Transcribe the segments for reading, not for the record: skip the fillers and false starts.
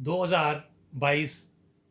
2022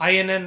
INN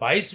22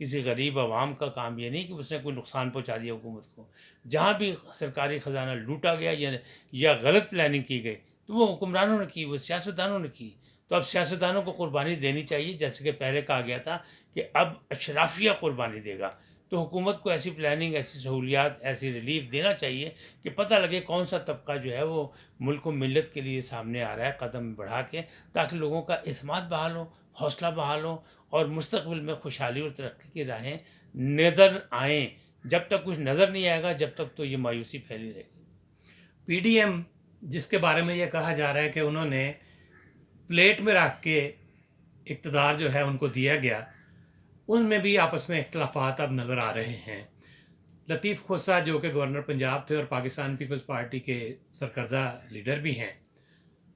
کسی غریب عوام کا کام یہ نہیں کہ اس نے کوئی نقصان پہنچا دیا حکومت کو. جہاں بھی سرکاری خزانہ لوٹا گیا یا غلط پلاننگ کی گئی تو وہ حکمرانوں نے کی، وہ سیاستدانوں نے کی. تو اب سیاستدانوں کو قربانی دینی چاہیے، جیسے کہ پہلے کہا گیا تھا کہ اب اشرافیہ قربانی دے گا. تو حکومت کو ایسی پلاننگ، ایسی سہولیات، ایسی ریلیف دینا چاہیے کہ پتہ لگے کون سا طبقہ جو ہے وہ ملک و ملت کے لیے سامنے آ رہا ہے قدم بڑھا کے، تاکہ لوگوں کا اعتماد بحال ہو، حوصلہ بحال ہو، اور مستقبل میں خوشحالی اور ترقی کی راہیں نظر آئیں. جب تک کچھ نظر نہیں آئے گا، جب تک تو یہ مایوسی پھیلی رہے گی. پی ڈی ایم جس کے بارے میں یہ کہا جا رہا ہے کہ انہوں نے پلیٹ میں رکھ کے اقتدار جو ہے ان کو دیا گیا، ان میں بھی آپس میں اختلافات اب نظر آ رہے ہیں. لطیف کھوسہ جو کہ گورنر پنجاب تھے اور پاکستان پیپلز پارٹی کے سرکردہ لیڈر بھی ہیں،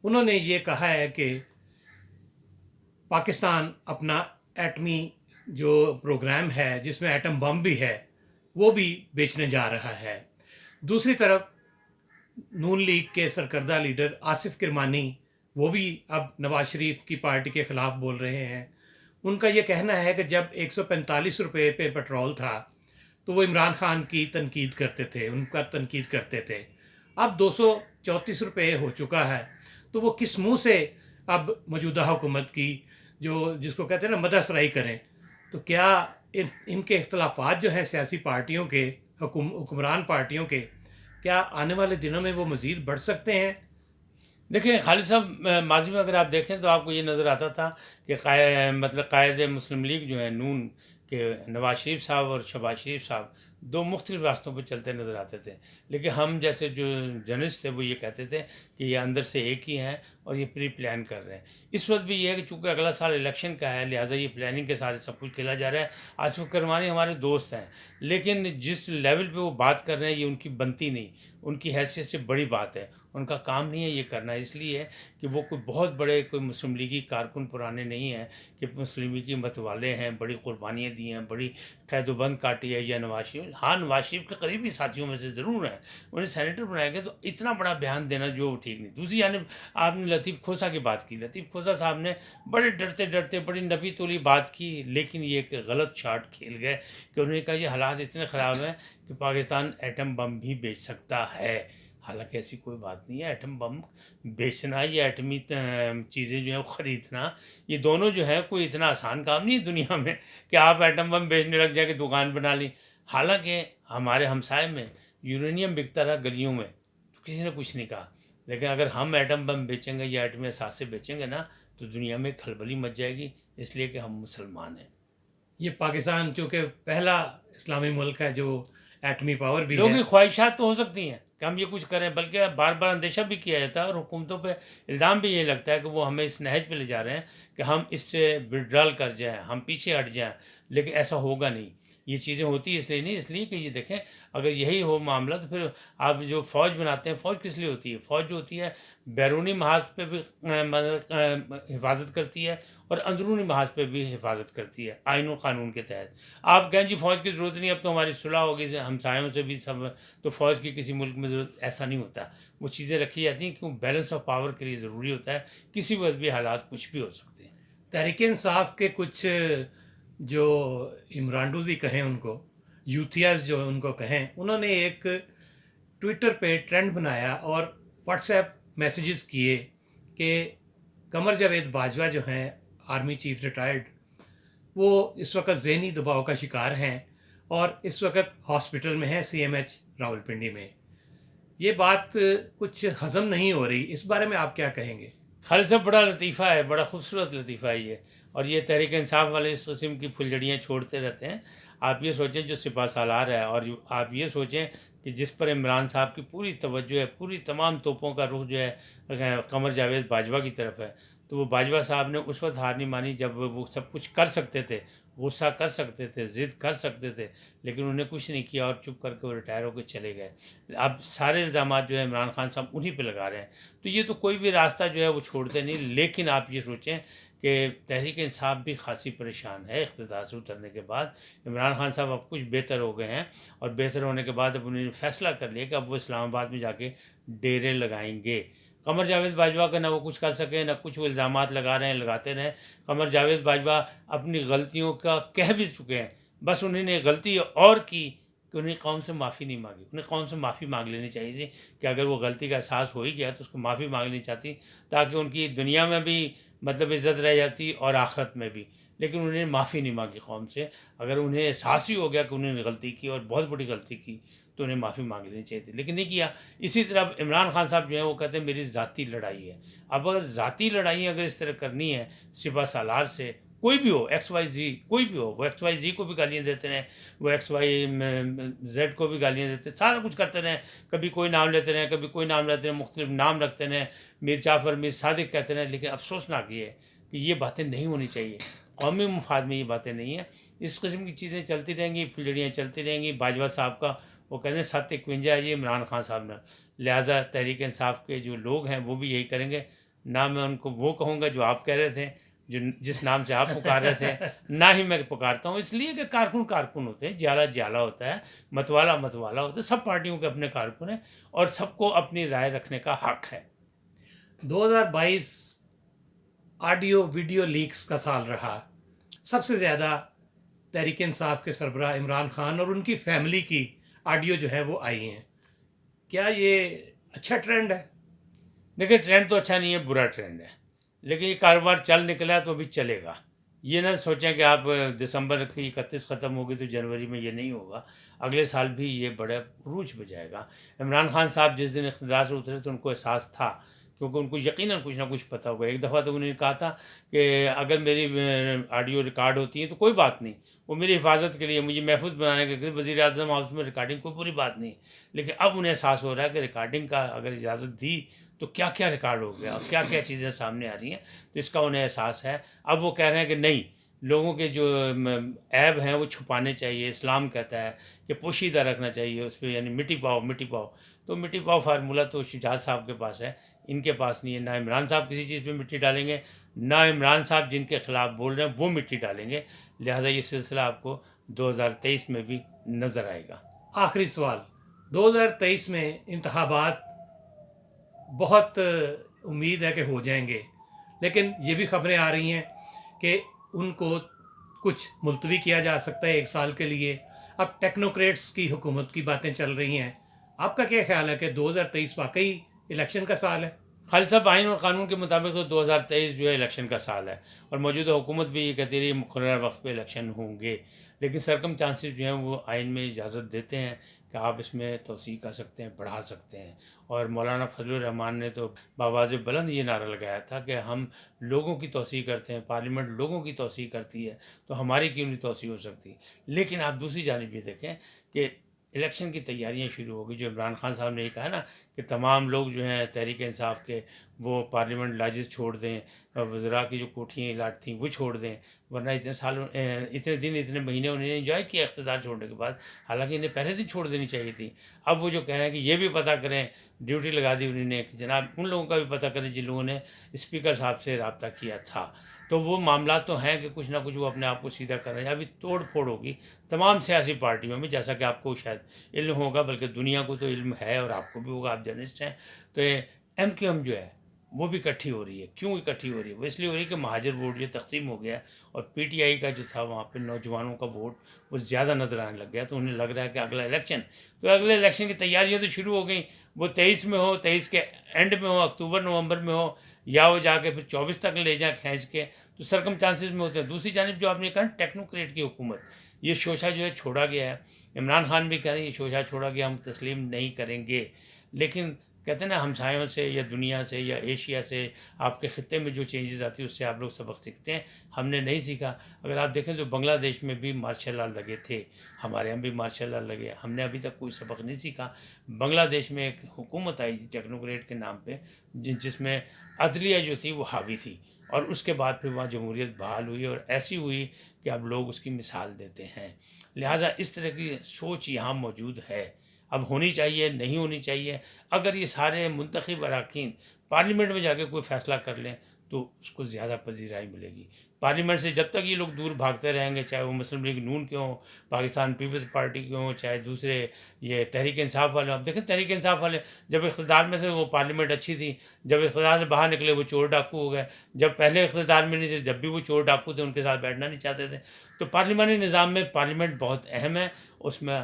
انہوں نے یہ کہا ہے کہ پاکستان اپنا ایٹمی جو پروگرام ہے جس میں ایٹم بم بھی ہے وہ بھی بیچنے جا رہا ہے. دوسری طرف نون لیگ کے سرکردہ لیڈر آصف کرمانی وہ بھی اب نواز شریف کی پارٹی کے خلاف بول رہے ہیں. ان کا یہ کہنا ہے کہ جب 145 روپے پہ پیٹرول تھا تو وہ عمران خان کی تنقید کرتے تھے، ان کا تنقید کرتے تھے. اب 234 روپے ہو چکا ہے تو وہ کس منہ سے اب موجودہ حکومت کی جس کو کہتے ہیں نا مدح سرائی کریں؟ تو کیا ان کے اختلافات جو ہیں سیاسی پارٹیوں کے، حکمران پارٹیوں کے، کیا آنے والے دنوں میں وہ مزید بڑھ سکتے ہیں؟ دیکھیں خالد صاحب، ماضی میں اگر آپ دیکھیں تو آپ کو یہ نظر آتا تھا کہ قائد مسلم لیگ جو ہے نون کے نواز شریف صاحب اور شہباز شریف صاحب دو مختلف راستوں پہ چلتے نظر آتے تھے. لیکن ہم جیسے جو جرنلسٹ تھے وہ یہ کہتے تھے کہ یہ اندر سے ایک ہی ہیں اور یہ پری پلان کر رہے ہیں. اس وقت بھی یہ ہے کہ چونکہ اگلا سال الیکشن کا ہے، لہٰذا یہ پلاننگ کے ساتھ سب کچھ کھیلا جا رہا ہے. آصف کرمانی ہمارے دوست ہیں، لیکن جس لیول پہ وہ بات کر رہے ہیں یہ ان کی بنتی نہیں، ان کی حیثیت سے بڑی بات ہے. ان کا کام نہیں ہے یہ کرنا، اس لیے ہے کہ وہ کوئی بہت بڑے کوئی مسلم لیگی کارکن پرانے نہیں ہیں کہ مسلم لیگی مت والے ہیں، بڑی قربانیاں دی ہیں، بڑی قید و بند کاٹی ہے. یا نواز شریف، ہاں نواز شریف کے قریبی ساتھیوں میں سے ضرور ہیں، انہیں سینیٹر بنایا گیا، تو اتنا بڑا بیان دینا جو ٹھیک نہیں. دوسری جانب آپ نے لطیف کھوسہ کی بات کی. لطیف کھوسہ صاحب نے بڑے ڈرتے بڑی نفی تولی بات کی، لیکن یہ ایک غلط شاٹ کھیل گئے کہ انہوں نے کہا یہ حالات اتنے خراب ہیں کہ پاکستان ایٹم بم بھی بیچ سکتا ہے. حالانکہ ایسی کوئی بات نہیں ہے. ایٹم بم بیچنا یا ایٹمی چیزیں جو ہیں وہ خریدنا، یہ دونوں جو ہے کوئی اتنا آسان کام نہیں ہے دنیا میں کہ آپ ایٹم بم بیچنے لگ جائیں کہ دکان بنا لی. حالانکہ ہمارے ہمسائے میں یورینیم بکتا رہا گلیوں میں تو کسی نے کچھ نہیں کہا، لیکن اگر ہم ایٹم بم بیچیں گے یا ایٹمی اثاثے بیچیں گے نا تو دنیا میں کھلبلی مچ جائے گی، اس لیے کہ ہم مسلمان ہیں. یہ پاکستان چونکہ پہلا اسلامی ملک ہے جو ایٹمی پاور بھی لوگوں ہے. کی خواہشات تو ہو سکتی ہیں کہ ہم یہ کچھ کریں، بلکہ بار بار اندیشہ بھی کیا جاتا ہے اور حکومتوں پہ الزام بھی یہ لگتا ہے کہ وہ ہمیں اس نہج پہ لے جا رہے ہیں کہ ہم اس سے ودرال کر جائیں، ہم پیچھے ہٹ جائیں. لیکن ایسا ہوگا نہیں. یہ چیزیں ہوتی اس لیے نہیں، اس لیے کہ یہ دیکھیں اگر یہی ہو معاملہ تو پھر آپ جو فوج بناتے ہیں، فوج کس لیے ہوتی ہے؟ فوج جو ہوتی ہے بیرونی محاذ پہ بھی حفاظت کرتی ہے اور اندرونی محاذ پہ بھی حفاظت کرتی ہے آئین و قانون کے تحت. آپ کہیں جی فوج کی ضرورت نہیں، اب تو ہماری صلح ہوگی ہمسایوں سے بھی سب، تو فوج کی کسی ملک میں ضرورت، ایسا نہیں ہوتا. وہ چیزیں رکھی جاتی ہیں کیوں بیلنس آف پاور کے لیے ضروری ہوتا ہے. کسی وقت بھی حالات کچھ بھی ہو سکتے ہیں. تحریک انصاف کے کچھ جو عمرانڈوزی کہیں ان کو، یوتھیاز جو ان کو کہیں، انہوں نے ایک ٹویٹر پہ ٹرینڈ بنایا اور واٹس ایپ میسیجز کیے کہ قمر جاوید باجوہ جو ہیں آرمی چیف ریٹائرڈ، وہ اس وقت ذہنی دباؤ کا شکار ہیں اور اس وقت ہاسپٹل میں ہیں CMH راولپنڈی میں. یہ بات کچھ ہضم نہیں ہو رہی، اس بارے میں آپ کیا کہیں گے؟ خالد صاحب بڑا لطیفہ ہے، بڑا خوبصورت لطیفہ ہے یہ. اور یہ تحریک انصاف والے اس قسم کی پھلجھڑیاں چھوڑتے رہتے ہیں. آپ یہ سوچیں جو سپہ سالار ہے، اور آپ یہ سوچیں کہ جس پر عمران صاحب کی پوری توجہ ہے، پوری تمام توپوں کا رخ جو ہے قمر جاوید باجوہ کی طرف ہے، تو وہ باجوہ صاحب نے اس وقت ہار نہیں مانی جب وہ سب کچھ کر سکتے تھے، غصہ کر سکتے تھے، ضد کر سکتے تھے، لیکن انہوں نے کچھ نہیں کیا اور چپ کر کے وہ ریٹائر ہو کے چلے گئے. اب سارے الزامات جو ہے عمران خان صاحب انہی پہ لگا رہے ہیں. تو یہ تو کوئی بھی راستہ جو ہے وہ چھوڑتے نہیں. لیکن آپ یہ سوچیں کہ تحریک انصاف بھی خاصی پریشان ہے اقتدار سے اترنے کے بعد. عمران خان صاحب اب کچھ بہتر ہو گئے ہیں، اور بہتر ہونے کے بعد اب انہوں نے فیصلہ کر لیا کہ اب وہ اسلام آباد میں جا کے ڈیرے لگائیں گے. قمر جاوید باجوہ کا نہ وہ کچھ کر سکے، نہ کچھ وہ الزامات لگا رہے ہیں، لگاتے رہیں. قمر جاوید باجوہ اپنی غلطیوں کا کہہ بھی چکے ہیں بس انہوں نے غلطی اور کی کہ انہیں قوم سے معافی نہیں مانگی. انہیں قوم سے معافی مانگ لینی چاہیے تھی کہ اگر وہ غلطی کا احساس ہو ہی گیا تو اس کو معافی مانگ لینی چاہتی تاکہ ان کی دنیا میں بھی مطلب عزت رہ جاتی اور آخرت میں بھی. لیکن انہوں نے معافی نہیں مانگی قوم سے. اگر انہیں احساس ہی ہو گیا کہ انہوں نے غلطی کی اور بہت بڑی غلطی کی تو انہیں معافی مانگ لینی چاہیے تھی, لیکن نہیں کیا. اسی طرح عمران خان صاحب جو ہیں وہ کہتے ہیں میری ذاتی لڑائی ہے. اب اگر ذاتی لڑائی اگر اس طرح کرنی ہے سپہ سالار سے, کوئی بھی ہو, ایکس وائی زی کوئی بھی ہو, وہ ایکس وائی زی کو بھی گالیاں دیتے رہیں, وہ ایکس وائی زیڈ کو بھی گالیاں دیتے, سارا کچھ کرتے رہیں, کبھی کوئی نام لیتے رہیں, کبھی کوئی نام لیتے رہیں, مختلف نام رکھتے رہیں, میر جعفر, میر صادق کہتے رہیں. لیکن افسوسناک یہ ہے کہ یہ باتیں نہیں ہونی چاہیے. قومی مفاد میں یہ باتیں نہیں ہیں. اس قسم کی چیزیں چلتی رہیں گی, پھلڑیاں چلتی رہیں گی. باجوہ صاحب کا وہ کہتے ہیں 751 ہے جی عمران خان صاحب نے, لہٰذا تحریک انصاف کے جو لوگ ہیں وہ بھی یہی کریں گے. نہ میں ان کو وہ کہوں گا جو آپ کہہ رہے تھے, جس نام سے آپ پکار رہے تھے, نہ ہی میں پکارتا ہوں, اس لیے کہ کارکن کارکن ہوتے ہیں, جالا جالا ہوتا ہے, متوالا متوالا ہوتا ہے. سب پارٹیوں کے اپنے کارکن ہیں اور سب کو اپنی رائے رکھنے کا حق ہے. 2022 آڈیو ویڈیو لیکس کا سال رہا. سب سے زیادہ تحریک انصاف کے سربراہ عمران خان اور ان کی فیملی کی آڈیو جو ہے وہ آئی ہیں. کیا یہ اچھا ٹرینڈ ہے؟ دیکھیں ٹرینڈ تو اچھا نہیں ہے, برا ٹرینڈ ہے, لیکن یہ کاروبار چل نکلا ہے تو ابھی چلے گا. یہ نہ سوچیں کہ آپ دسمبر کی 31 ختم ہوگی تو جنوری میں یہ نہیں ہوگا, اگلے سال بھی یہ بڑے عروج پہ جائے گا. عمران خان صاحب جس دن اقتدار سے اترے تو ان کو احساس تھا, کیونکہ ان کو یقیناً کچھ نہ کچھ پتہ ہوگا. ایک دفعہ تو انہوں نے کہا تھا کہ اگر میری آڈیو ریکارڈ ہوتی ہیں تو کوئی بات نہیں, وہ میری حفاظت کے لیے, مجھے محفوظ بنانے کے لیے, وزیر اعظم ہاؤس میں ریکارڈنگ کوئی پوری بات نہیں. لیکن اب انہیں احساس ہو رہا ہے کہ ریکارڈنگ کا اگر اجازت دی تو کیا کیا ریکارڈ ہو گیا اور کیا کیا چیزیں سامنے آ رہی ہیں, تو اس کا انہیں احساس ہے. اب وہ کہہ رہے ہیں کہ نہیں, لوگوں کے جو عیب ہیں وہ چھپانے چاہیے. اسلام کہتا ہے کہ پوشیدہ رکھنا چاہیے اس پہ, یعنی مٹی پاؤ مٹی پاؤ. تو مٹی پاؤ فارمولہ تو شجاعت صاحب کے پاس ہے, ان کے پاس نہیں ہے. نہ عمران صاحب کسی چیز پہ مٹی ڈالیں گے, نہ عمران صاحب جن کے خلاف بول رہے ہیں وہ مٹی ڈالیں گے. لہٰذا یہ سلسلہ آپ کو 2023 میں بھی نظر آئے گا. آخری سوال, 2023 میں انتخابات بہت امید ہے کہ ہو جائیں گے, لیکن یہ بھی خبریں آ رہی ہیں کہ ان کو کچھ ملتوی کیا جا سکتا ہے 1 سال کے لیے. اب ٹیکنوکریٹس کی حکومت کی باتیں چل رہی ہیں. آپ کا کیا خیال ہے کہ 2023 واقعی الیکشن کا سال ہے؟ خالد صاحب, آئین اور قانون کے مطابق تو 2023 جو ہے الیکشن کا سال ہے, اور موجودہ حکومت بھی یہ کہتی رہی مقررہ وقت پہ الیکشن ہوں گے. لیکن سرکم چانسز جو ہیں وہ آئین میں اجازت دیتے ہیں کہ آپ اس میں توسیع کر سکتے ہیں, بڑھا سکتے ہیں. اور مولانا فضل الرحمان نے تو بآواز بلند یہ نعرہ لگایا تھا کہ ہم لوگوں کی توسیع کرتے ہیں, پارلیمنٹ لوگوں کی توسیع کرتی ہے, تو ہماری کیوں نہیں توسیع ہو سکتی. لیکن آپ دوسری جانب یہ دیکھیں کہ الیکشن کی تیاریاں شروع ہو گئی. جو عمران خان صاحب نے یہ کہا نا کہ تمام لوگ جو ہیں تحریک انصاف کے وہ پارلیمنٹ لاجز چھوڑ دیں, وزراء کی جو کوٹھیاں الاٹ تھیں وہ چھوڑ دیں, ورنہ اتنے سال اتنے دن اتنے مہینے انہوں نے انجوائے کیا اقتدار چھوڑنے کے بعد, حالانکہ انہیں پہلے دن چھوڑ دینی چاہیے تھی. اب وہ جو کہہ رہے ہیں کہ یہ بھی پتہ کریں, ڈیوٹی لگا دی انہوں نے کہ جناب ان لوگوں کا بھی پتہ کریں جن لوگوں نے اسپیکر صاحب سے رابطہ کیا تھا. تو وہ معاملات تو ہیں کہ کچھ نہ کچھ وہ اپنے آپ کو سیدھا کر رہے ہیں. ابھی توڑ پھوڑ ہوگی تمام سیاسی پارٹیوں میں, جیسا کہ آپ کو شاید علم ہوگا, بلکہ دنیا کو تو علم ہے اور آپ کو بھی ہوگا, آپ جرنلسٹ ہیں. تو ایم کیو ایم جو ہے وہ بھی اکٹھی ہو رہی ہے. کیوں اکٹھی ہو رہی ہے؟ وہ اس لیے ہو رہی ہے کہ مہاجر ووٹ جو تقسیم ہو گیا ہے, اور پی ٹی آئی کا جو تھا وہاں پہ نوجوانوں کا ووٹ وہ زیادہ نظر آنے لگ گیا. تو انہیں لگ رہا ہے کہ اگلا الیکشن, تو اگلے الیکشن کی تیاریاں تو شروع ہو گئیں. وہ 23 میں ہو, 23 کے اینڈ میں ہو, اکتوبر نومبر میں ہو, یا وہ جا کے پھر 24 تک لے جائیں کھینچ کے, تو سرکم چانسز میں ہوتے ہیں. دوسری جانب جو آپ نے کہا ٹیکنوکریٹ کی حکومت, یہ شوشہ جو ہے چھوڑا گیا ہے. عمران خان بھی کہہ رہے ہیں یہ شوشہ چھوڑا گیا, ہم تسلیم نہیں کریں گے. لیکن کہتے ہیں نا ہمسایوں سے یا دنیا سے یا ایشیا سے آپ کے خطے میں جو چینجز آتی ہے اس سے آپ لوگ سبق سیکھتے ہیں. ہم نے نہیں سیکھا. اگر آپ دیکھیں تو بنگلہ دیش میں بھی مارشل لا لگے تھے, ہمارے یہاں بھی مارشل لا لگے, ہم نے ابھی تک کوئی سبق نہیں سیکھا. بنگلہ دیش میں ایک حکومت آئی تھی ٹیکنوکریٹ کے نام پہ, جس میں عدلیہ جو تھی وہ حاوی تھی, اور اس کے بعد پھر وہاں جمہوریت بحال ہوئی, اور ایسی ہوئی کہ اب لوگ اس کی مثال دیتے ہیں. لہٰذا اس طرح کی سوچ یہاں موجود ہے. اب ہونی چاہیے, نہیں ہونی چاہیے. اگر یہ سارے منتخب اراکین پارلیمنٹ میں جا کے کوئی فیصلہ کر لیں تو اس کو زیادہ پذیرائی ملے گی. پارلیمنٹ سے جب تک یہ لوگ دور بھاگتے رہیں گے، چاہے وہ مسلم لیگ نون کے ہوں، پاکستان پیپلز پارٹی کے ہوں، چاہے دوسرے یہ تحریک انصاف والے ہوں. اب دیکھیں تحریک انصاف والے جب اقتدار میں تھے وہ پارلیمنٹ اچھی تھی، جب اقتدار سے باہر نکلے وہ چور ڈاکو ہو گئے، جب پہلے اقتدار میں نہیں تھے جب بھی وہ چور ڈاکو تھے، ان کے ساتھ بیٹھنا نہیں چاہتے تھے. تو پارلیمانی نظام میں پارلیمنٹ بہت اہم ہے، اس میں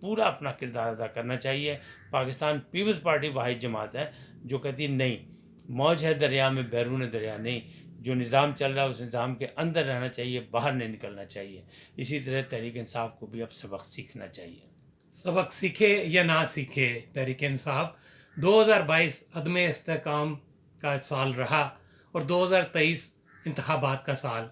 پورا اپنا کردار ادا کرنا چاہیے. پاکستان پیپلز پارٹی واحد جماعت ہے جو کہتی نہیں، موج ہے دریا میں بیرون دریا نہیں، جو نظام چل رہا ہے اس نظام کے اندر رہنا چاہیے، باہر نہیں نکلنا چاہیے. اسی طرح تحریک انصاف کو بھی اب سبق سیکھنا چاہیے. سبق سیکھے یا نہ سیکھے تحریک انصاف، 2022 عدم استحکام کا سال رہا اور 2023 انتخابات کا سال.